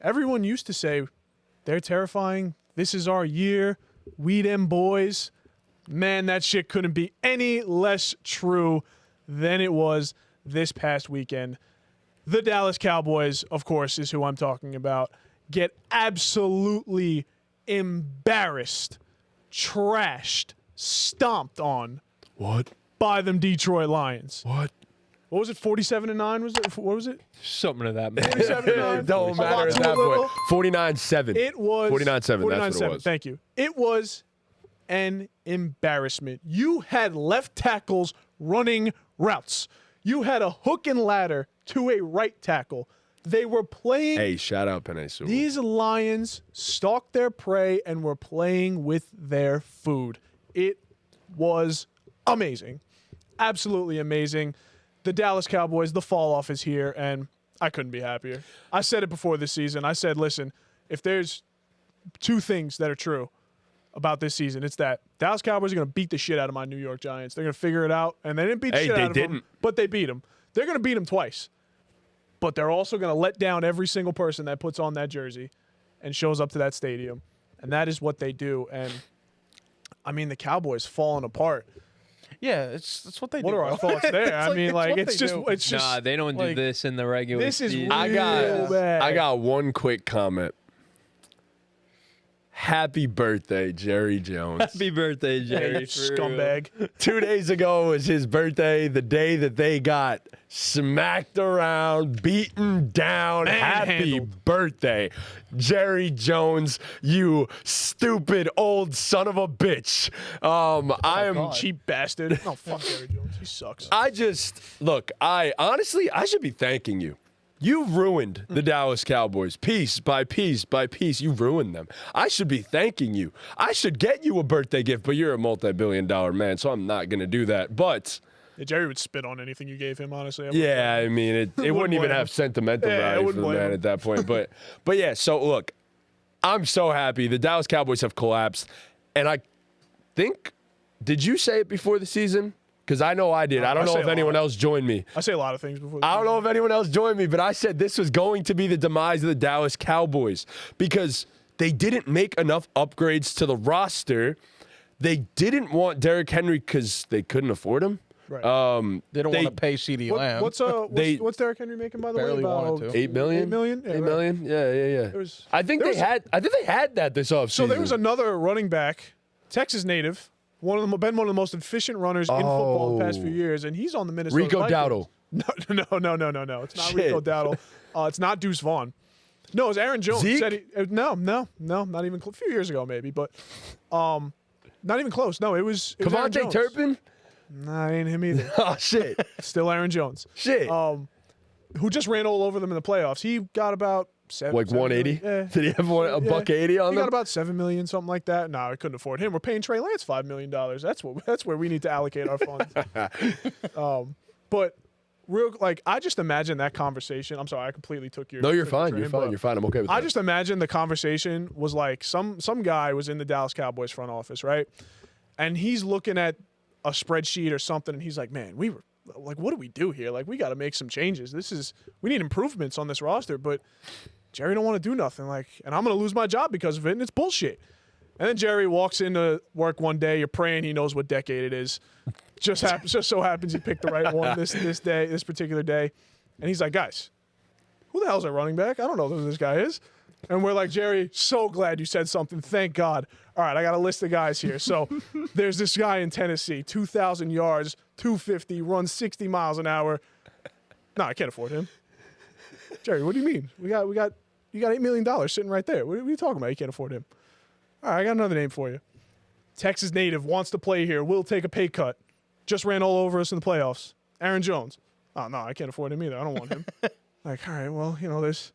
everyone used to say, they're terrifying. This is our year. We them boys. Man, that shit couldn't be any less true than it was this past weekend. The Dallas Cowboys, of course, is who I'm talking about, get absolutely embarrassed, trashed, stomped on. What? By them Detroit Lions. What? What was it, 47-9? What was it? Something of that. 47-9? Don't matter at that point. 49-7. It was 49-7. That's what it 49-7. was. Thank you. It was an embarrassment. You had left tackles running routes. You had a hook and ladder to a right tackle. They were playing. Hey, shout out Penei Sewell. These Lions stalked their prey and were playing with their food. It was amazing. Absolutely amazing. The Dallas Cowboys, the fall off is here, and I couldn't be happier. I said it before this season. I said, listen, if there's two things that are true about this season, it's that Dallas Cowboys are going to beat the shit out of my New York Giants. They're going to figure it out, and they didn't beat the shit out of them, but they beat them. They're going to beat them twice, but they're also going to let down every single person that puts on that jersey and shows up to that stadium, and that is what they do. And, I mean, the Cowboys falling apart. Yeah, that's what they do. What are our thoughts there? I mean, it's just. Nah, they don't do this in the regular season. This is real bad. I got one quick comment. Happy birthday, Jerry Jones. Happy birthday, Jerry. Hey, scumbag. 2 days ago was his birthday, the day that they got smacked around, beaten down. Happy birthday, Jerry Jones, you stupid old son of a bitch. I am cheap bastard. Oh, fuck Jerry Jones. He sucks. I should be thanking you. You ruined the Dallas Cowboys piece by piece by piece. You ruined them. I should be thanking you. I should get you a birthday gift, but you're a multi-billion-dollar man, so I'm not going to do that. But Jerry would spit on anything you gave him, honestly. I mean, it wouldn't even have sentimental value for the man at that point. But yeah, so look, I'm so happy. The Dallas Cowboys have collapsed. And I think, did you say it before the season? Because I know I did. I don't know if anyone else joined me. I say a lot of things before. I don't know if anyone else joined me, but I said this was going to be the demise of the Dallas Cowboys because they didn't make enough upgrades to the roster. They didn't want Derrick Henry because they couldn't afford him. Right. They don't want to pay CeeDee Lamb. What's Derrick Henry making, by the way? Wanted to. $8 million? $8 million? Yeah, $8 million? Yeah. I think they had that this offseason. So there was another running back, Texas native. Been one of the most efficient runners in football the past few years, and he's on the Minnesota Rico Vikings. Dowdle. No. It's not Rico Dowdle. It's not Deuce Vaughn. No, it was Aaron Jones. Zeke? Said no, not even a few years ago maybe, but not even close. No, it was Aaron Jones. Turpin? Nah, it ain't him either. Oh, shit. Still Aaron Jones. Shit. Who just ran all over them in the playoffs. He got about 180? Yeah. Did he have $180 on He them? got about $7 million, something like that. No, I couldn't afford him. We're paying Trey Lance $5 million. That's where we need to allocate our funds. But I just imagine that conversation. I'm sorry, I completely took your. No, you're fine. Train, You're fine. You're fine. I'm okay with that. I just imagine the conversation was like some guy was in the Dallas Cowboys front office, right? And he's looking at a spreadsheet or something, and he's like, "Man, we were like, what do we do here? Like, we got to make some changes. We need improvements on this roster, but." Jerry don't want to do nothing, and I'm going to lose my job because of it, and it's bullshit. And then Jerry walks into work one day. You're praying he knows what decade it is. Just so happens he picked the right one this particular day. And he's like, guys, who the hell's our running back? I don't know who this guy is. And we're like, Jerry, so glad you said something. Thank God. All right, I got a list of guys here. So there's this guy in Tennessee, 2,000 yards, 250, runs 60 miles an hour. No, I can't afford him. Jerry, what do you mean? You got $8 million sitting right there. What are you talking about? You can't afford him. All right, I got another name for you. Texas native, wants to play here, will take a pay cut. Just ran all over us in the playoffs. Aaron Jones. Oh, no, I can't afford him either. I don't want him. All right, well, there's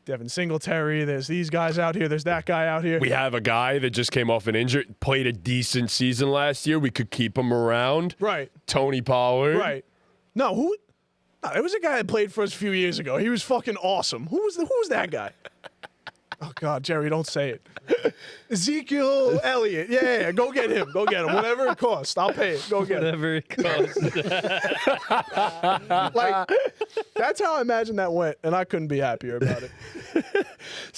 Devin Singletary. There's these guys out here. There's that guy out here. We have a guy that just came off an injury, played a decent season last year. We could keep him around. Right. Tony Pollard. Right. No, who? No, it was a guy that played for us a few years ago. He was fucking awesome. Who was that guy? Oh, God, Jerry, don't say it. Ezekiel Elliott. Yeah, go get him. Go get him. Whatever it costs, I'll pay it. Go get him. Whatever it costs. That's how I imagine that went, and I couldn't be happier about it.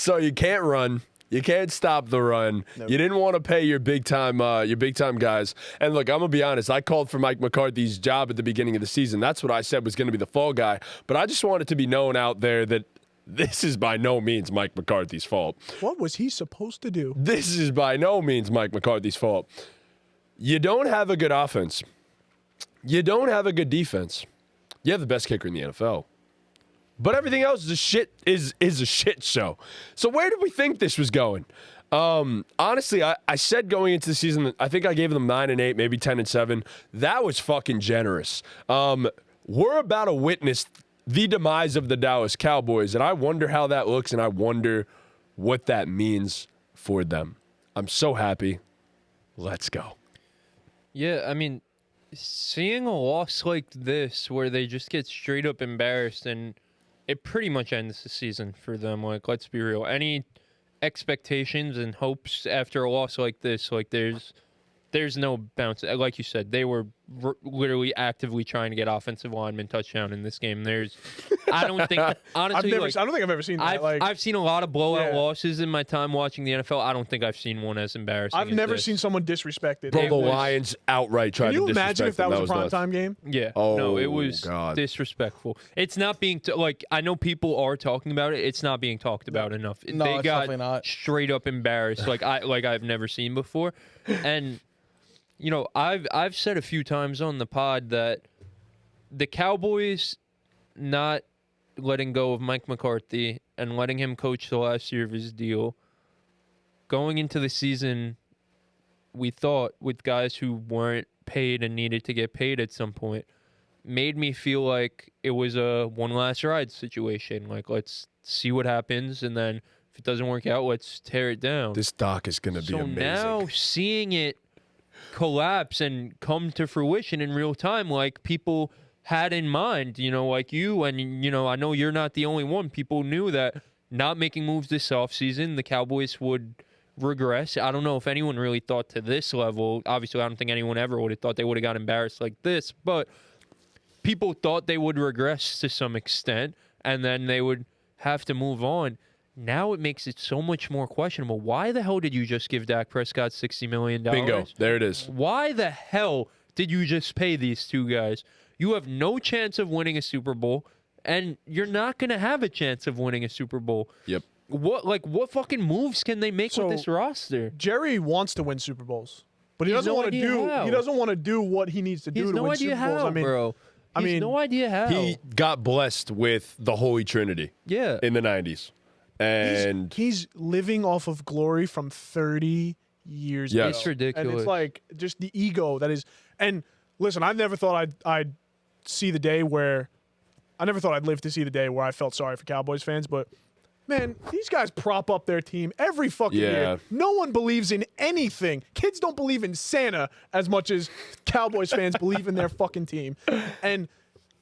So you can't run. You can't stop the run. Nope. You didn't want to pay your big time guys. And look, I'm gonna be honest. I called for Mike McCarthy's job at the beginning of the season. That's what I said was going to be the fall guy. But I just want it to be known out there that this is by no means Mike McCarthy's fault. What was he supposed to do? This is by no means Mike McCarthy's fault. You don't have a good offense. You don't have a good defense. You have the best kicker in the NFL. But everything else is a shit show. So where did we think this was going? Honestly, I said going into the season, I think I gave them 9-8, maybe 10-7. That was fucking generous. We're about to witness the demise of the Dallas Cowboys, and I wonder how that looks, and I wonder what that means for them. I'm so happy. Let's go. Yeah, I mean, seeing a loss like this where they just get straight up embarrassed and it pretty much ends the season for them. Like, let's be real. Any expectations and hopes after a loss like this, like there's no bounce. Like you said, they were literally actively trying to get offensive lineman touchdown in this game. I don't think, honestly, I don't think I've ever seen that. I've seen a lot of blowout losses in my time watching the NFL. I don't think I've seen one as embarrassing. I've never seen someone disrespected. Bro, the Lions outright tried to disrespect. Can you imagine if that was a nuts. primetime game? Yeah. Oh, no, it was God. disrespectful. It's not being I know people are talking about it. It's not being talked about enough. No, they it's got definitely not. straight up embarrassed, like I've never seen before, and. You know, I've said a few times on the pod that the Cowboys not letting go of Mike McCarthy and letting him coach the last year of his deal, going into the season, we thought with guys who weren't paid and needed to get paid at some point, made me feel like it was a one last ride situation. Like, let's see what happens, and then if it doesn't work out, let's tear it down. This doc is going to be amazing. So now seeing it collapse and come to fruition in real time like people had in mind, you know, like you, and, you know, I know you're not the only one. People knew that not making moves this offseason, the Cowboys would regress. I don't know if anyone really thought to this level. Obviously, I don't think anyone ever would have thought they would have got embarrassed like this, but people thought they would regress to some extent, and then they would have to move on. Now it makes it so much more questionable. Why the hell did you just give Dak Prescott $60 million? Bingo. There it is. Why the hell did you just pay these two guys? You have no chance of winning a Super Bowl, and you're not going to have a chance of winning a Super Bowl. Yep. What fucking moves can they make with this roster? Jerry wants to win Super Bowls, but he doesn't want to do. He doesn't want to do what he needs to do to win Super Bowls. I mean, bro. He has no idea how. He got blessed with the Holy Trinity. Yeah. In the 90s. And he's living off of glory from 30 years ago. It's ridiculous. And it's like just the ego that is. And listen, I never thought I'd see the day where I never thought I'd live to see the day where I felt sorry for Cowboys fans. But man, these guys prop up their team every fucking year. No one believes in anything. Kids don't believe in Santa as much as Cowboys fans believe in their fucking team, and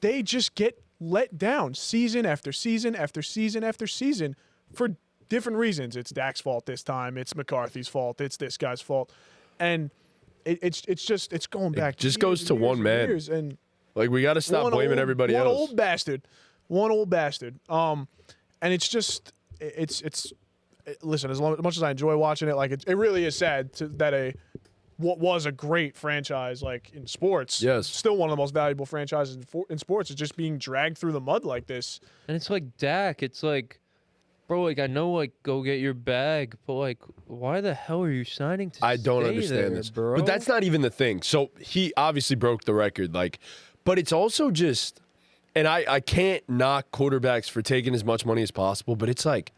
they just get let down season after season after season after season. For different reasons. It's Dak's fault this time. It's McCarthy's fault. It's this guy's fault. And it's going back. It just goes to one man. And like, we got to stop blaming everybody else. One old bastard. And it's just, listen, as much as I enjoy watching it, like it really is sad that what was a great franchise, like in sports, still one of the most valuable franchises in sports, is just being dragged through the mud like this. And it's like Dak. It's like, bro, like, I know, like, go get your bag, but, like, why the hell are you signing to I don't stay understand there, this. bro? But that's not even the thing. So he obviously broke the record, like, but it's also just, and I can't knock quarterbacks for taking as much money as possible, but it's like,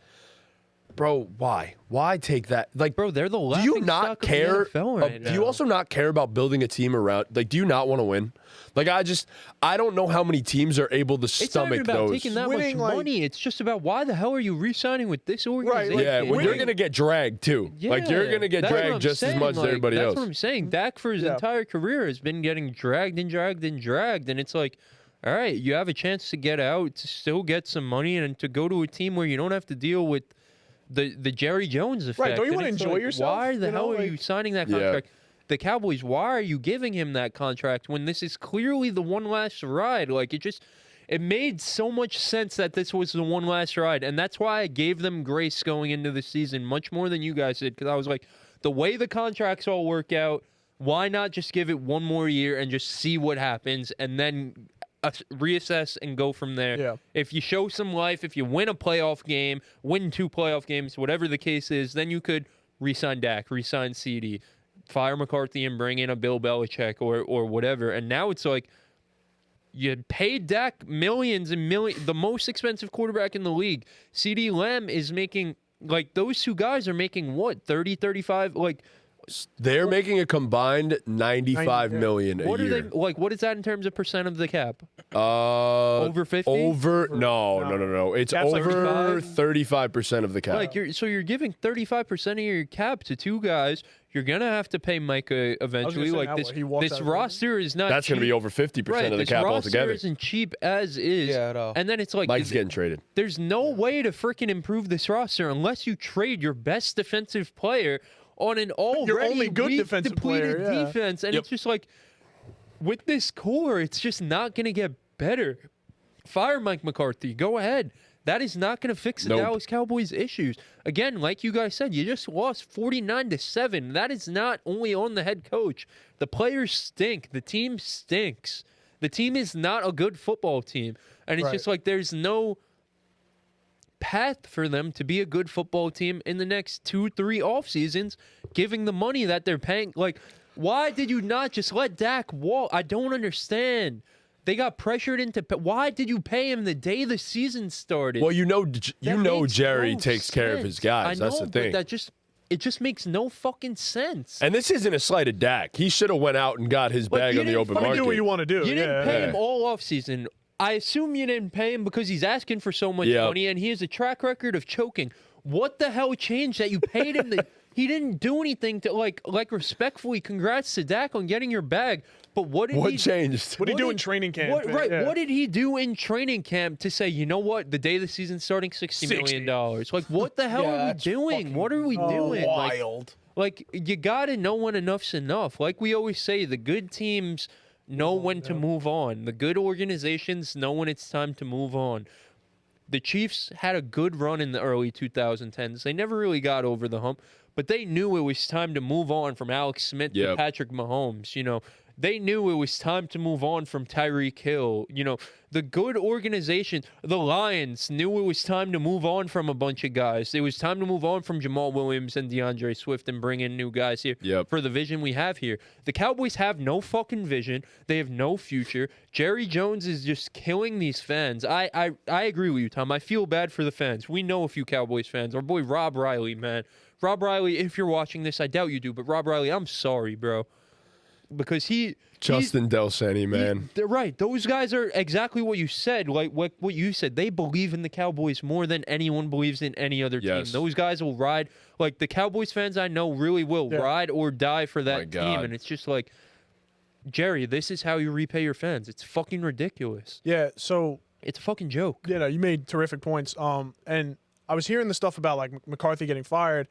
bro, why? Why take that? Like, bro, they're the do laughing you not stock care? of the NFL right now. Do you also not care about building a team around? Like, do you not want to win? Like, I don't know how many teams are able to stomach it's not even about those. taking that much money. It's just about why the hell are you re-signing with this organization? Yeah, when you're gonna get dragged too. Like, you're gonna get dragged just as much as everybody else. That's what I'm saying. Dak for his entire career has been getting dragged and dragged and dragged, and it's like, all right, you have a chance to get out, to still get some money, and to go to a team where you don't have to deal with the Jerry Jones effect. Right? Don't you want to enjoy like, yourself? Why the hell are you signing that contract? The Cowboys, why are you giving him that contract when this is clearly the one last ride? Like, it made so much sense that this was the one last ride. And that's why I gave them grace going into the season much more than you guys did. Because I was like, the way the contracts all work out, why not just give it one more year and just see what happens and then reassess and go from there. Yeah. If you show some life, if you win a playoff game, win 2 playoff games, whatever the case is, then you could re-sign Dak, re-sign CD, fire McCarthy and bring in a Bill Belichick or whatever. And now it's like you paid Dak millions and millions, the most expensive quarterback in the league. CD Lamb is making, like, those two guys are making what, 30, 35, like, they're making a combined $95 million a what year. are they like? What is that in terms of percent of the cap? Over 50? No. It's Cap's like over 35% of the cap. Like you're giving 35% of your cap to 2 guys. You're gonna have to pay Micah eventually. say, Like now this, what, he walks this out of roster is not. That's cheap. going to be over 50% right, of the this cap roster altogether. isn't cheap as is. Yeah, no. And then it's like Mike's getting traded. there's no way to freaking improve this roster unless you trade your best defensive player on an already only good weak, defensive depleted player, yeah. defense. And it's just like, with this core, it's just not going to get better. Fire Mike McCarthy. Go ahead. That is not going to fix the Nope. Dallas Cowboys' issues. Again, like you guys said, you just lost 49-7. That is not only on the head coach. The players stink. The team stinks. The team is not a good football team. And it's Right. just like there's no path for them to be a good football team in the next 2-3 off seasons, giving the money that they're paying. Like, why did you not just let Dak walk? I don't understand. They got pressured into. Why did you pay him the day the season started? Well, That makes Jerry no takes care of sense. his guys. I know, That's the but thing. it just makes no fucking sense. And this isn't a slight at Dak. He should have went out and got his But bag you on the didn't open fucking market. Do what you want to do. You didn't pay him Yeah. all off season. I assume you didn't pay him because he's asking for so much Yep. money and he has a track record of choking. What the hell changed that you paid him? He didn't do anything to like respectfully. Congrats to Dak on getting your bag. But what did What he changed? What did he do in training camp? What, right. Yeah. What did he do in training camp to say, you know what, the day the season's starting, $60 million? Like, what the hell Yeah, are we that's doing? What are we doing? Wild. Like, you got to know when enough's enough. Like we always say, the good teams know when to move on. The good organizations know when it's time to move on. The Chiefs had a good run in the early 2010s. They never really got over the hump, but they knew it was time to move on from Alex Smith to Yep. Patrick Mahomes. You know, they knew it was time to move on from Tyreek Hill. You know, the good organization, the Lions knew it was time to move on from a bunch of guys. It was time to move on from Jamal Williams and DeAndre Swift and bring in new guys here Yep. for the vision we have here. The Cowboys have no fucking vision. They have no future. Jerry Jones is just killing these fans. I agree with you, Tom. I feel bad for the fans. We know a few Cowboys fans. Our boy Rob Riley, man. Rob Riley, if you're watching this, I doubt you do, but Rob Riley, I'm sorry, bro. Because Justin Delseny, man. they're right. Those guys are exactly what you said. Like what you said. They believe in the Cowboys more than anyone believes in any other Yes. team. Those guys will ride. Like the Cowboys fans I know really will ride or die for that team. God. And it's just like, Jerry, this is how you repay your fans. It's fucking ridiculous. Yeah. So It's a fucking joke. you know, you made terrific points. And I was hearing the stuff about like McCarthy getting fired,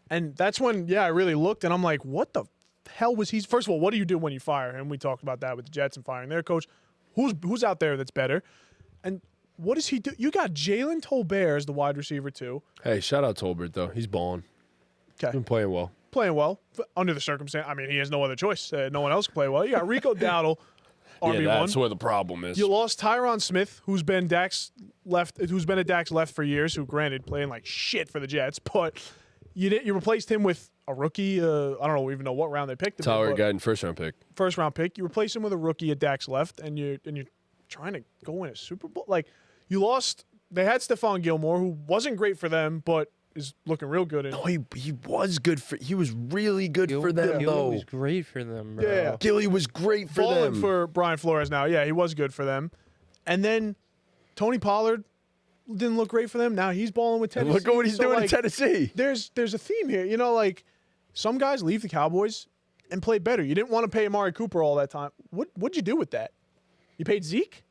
and that's when I really looked and I'm like, what the hell was he? First of all, what do you do when you fire him? We talked about that with the Jets and firing their coach. Who's out there that's better? And what does he do? You got Jalen Tolbert as the wide receiver too. Hey, shout out Tolbert, though. He's balling. Okay, Been playing well. playing well under the circumstance. I mean, he has no other choice. No one else can play well. You got Rico Dowdle, RB1. Yeah, that's where the problem is. You lost Tyron Smith, who's been a Dak's left for years. Who, granted, playing like shit for the Jets, but you replaced him with a rookie. I don't even know what round they picked him. Tyler but got in first-round pick. first round pick. You replace him with a rookie at Dak's left, and you're trying to go win a Super Bowl. Like you lost. They had Stephon Gilmore, who wasn't great for them, but is looking real good. No, he was good for. He was really good for them, Gilly though. was great for them, bro. Yeah. Gilly was great for Falling them. for Brian Flores now. Yeah, he was good for them. And then Tony Pollard didn't look great for them. Now he's balling with Tennessee. Look at what he's So, doing like, in Tennessee. There's a theme here. You know, like some guys leave the Cowboys and play better. You didn't want to pay Amari Cooper all that time. What'd you do with that? You paid Zeke?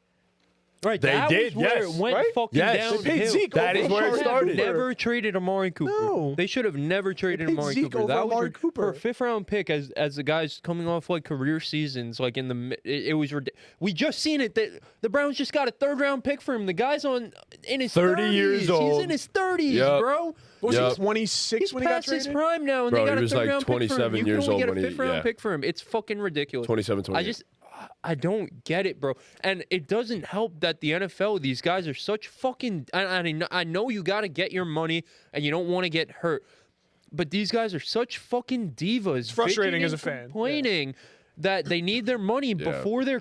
Right, They that did, was where yes. it went Right? fucking Yes. downhill. They paid Zeke That over is where it Amari started. Cooper. Never traded Amari Cooper. No. They should have never traded paid Amari Zeke Cooper. over That was Amari Cooper. for a fifth-round pick as the guys coming off like career seasons. Like in the it was we just seen it that the Browns just got a third-round pick for him. The guy's in his 30 years 30s. old. He's in his 30s, Yep. bro. Was Yep. he 26 He's when he got past his traded? prime now, and Bro, they got he a was, like, third-round pick for him. 27 You years can only old get a when he- fifth-round yeah. pick for him. It's fucking ridiculous. 27, 28. I don't get it, bro. And it doesn't help that the NFL, these guys are such fucking. I know you got to get your money and you don't want to get hurt, but these guys are such fucking divas. It's frustrating as a fan. Complaining that they need their money before their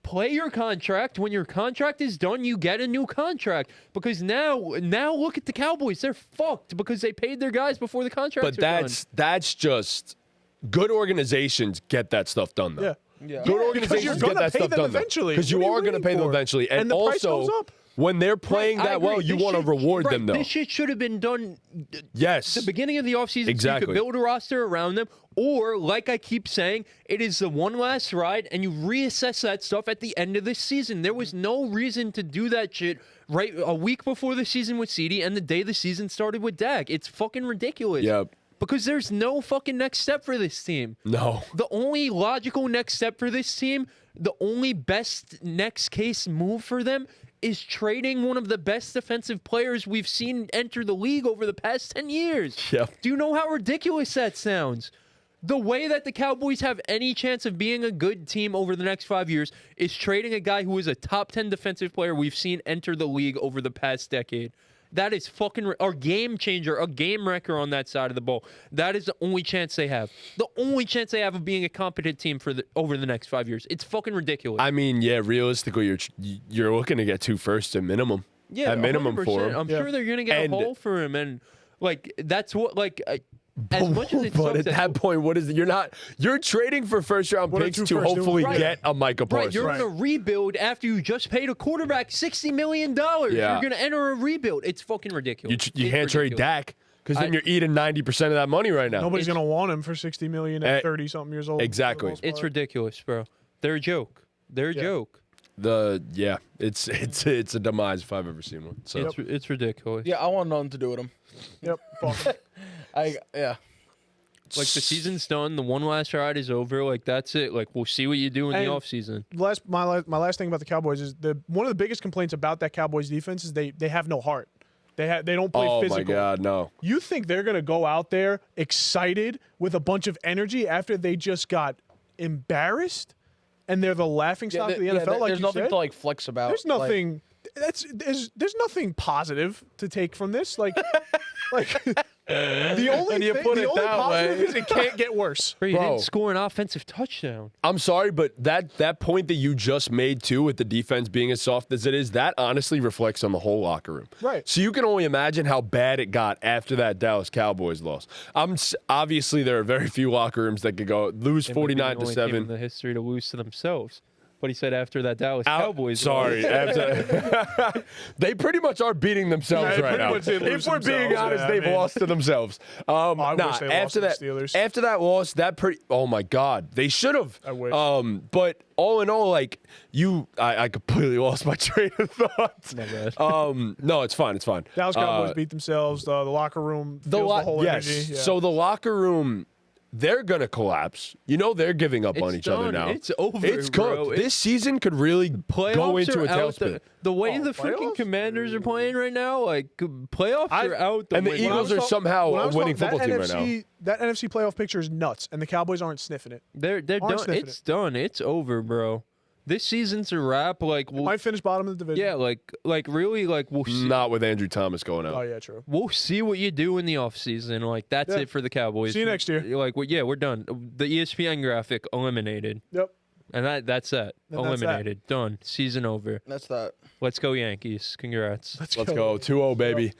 play your contract. When your contract is done, you get a new contract. Because now look at the Cowboys. They're fucked because they paid their guys before the contracts But are done. that's just good organizations get that stuff done though. Yeah. Yeah. Good Because organizations you're get gonna that pay stuff them done eventually. because you What are you are going to waiting pay them for? eventually, and the price also goes up. when they're playing I that well, agree. you This want to shit- reward right, them though. This shit should have been done Yes, the beginning of the offseason so you Exactly. could build a roster around them. Or, like I keep saying, it is the one last ride, and you reassess that stuff at the end of the season. There was no reason to do that shit right a week before the season with CD and the day the season started with Dak. It's fucking ridiculous. Yep. Because there's no fucking next step for this team. No. The only logical next step for this team, the only best next case move for them is trading one of the best defensive players we've seen enter the league over the past 10 years. Yep. Do you know how ridiculous that sounds? The way that the Cowboys have any chance of being a good team over the next 5 years is trading a guy who is a top 10 defensive player we've seen enter the league over the past decade. That is fucking a game changer, a game wrecker on that side of the ball. That is the only chance they have. The only chance they have of being a competent team for over the next 5 years. It's fucking ridiculous. I mean, yeah, realistically, you're looking to get 2 firsts at minimum. Yeah, at minimum 100%. for him. I'm sure they're gonna get And- a haul for him, and like that's what like. As much as it But sucks at that point, what is it? You're trading for first-round What are picks 2 to firsts doing? hopefully Right. get a Micah right, Parsons. you're in a rebuild after you just paid a quarterback $60 million. Yeah. You're gonna enter a rebuild. It's fucking ridiculous. You It's can't trade ridiculous. Dak because then I- you're eating 90% of that money right now. Nobody's gonna want him for $60 million at Eh, 30-something years old. for the exactly. most It's part. ridiculous, bro. They're a joke. They're a Yeah. joke. It's a demise if I've ever seen one. So It's ridiculous. Yeah, I want nothing to do with him. Yep. Fuck. Yeah. Like the season's done. The one last ride is over. Like that's it. Like we'll see what you do in And- the offseason. My last thing about the Cowboys is one of the biggest complaints about that Cowboys defense is they have no heart. They don't play oh physical. my God, no. You think they're gonna go out there excited with a bunch of energy after they just got embarrassed and they're the laughing stock of the NFL? Like there's you nothing said? to like flex about. There's like- nothing. There's nothing positive to take from this. Like the only When you thing, put the it only that positive way. is it can't get worse. Bro, you Bro. didn't score an offensive touchdown. I'm sorry, but that point that you just made too, with the defense being as soft as it is, that honestly reflects on the whole locker room. Right. So you can only imagine how bad it got after that Dallas Cowboys loss. Obviously there are very few locker rooms that could lose They would be the 49 to only team in 7. the history to lose to themselves. But he said after that Dallas Out- Cowboys. Sorry, after, they pretty much are beating themselves Yeah, they right pretty now. much did lose If we're being themselves, honest, yeah, they've I mean- lost to themselves. I wish they lost after to the that, Steelers. after that loss, oh my God, they should have. I wish. But all in all, like I completely lost my train of thought. My bad. No, it's fine. It's fine. Dallas Cowboys beat themselves. The locker room feels the whole yes. energy. Yeah. So the locker room, they're gonna collapse. You know they're giving up on It's each other done. now. It's over, It's bro. cooked. This season could really Playoffs go into are a out. tailspin. The way Oh, the freaking playoffs? Commanders are playing right now, like playoffs are out. and the window. Eagles are somehow When I a was winning talking- football that team right now. That NFC playoff picture is nuts, and the Cowboys aren't sniffing it. They're aren't done. sniffing It's done. It's over, bro. This season's a wrap. Like Might finish bottom of the division. yeah, like really, like we'll see. Not with Andrew Thomas going out. Oh yeah, true. We'll see what you do in the offseason. Like that's Yeah. it for the Cowboys. See you next year. Like yeah, we're done. The ESPN graphic eliminated, Yep. and that's that. And that's that. Eliminated. Done. Season over. That's that. Let's go Yankees. Congrats. Let's go 2-0, baby.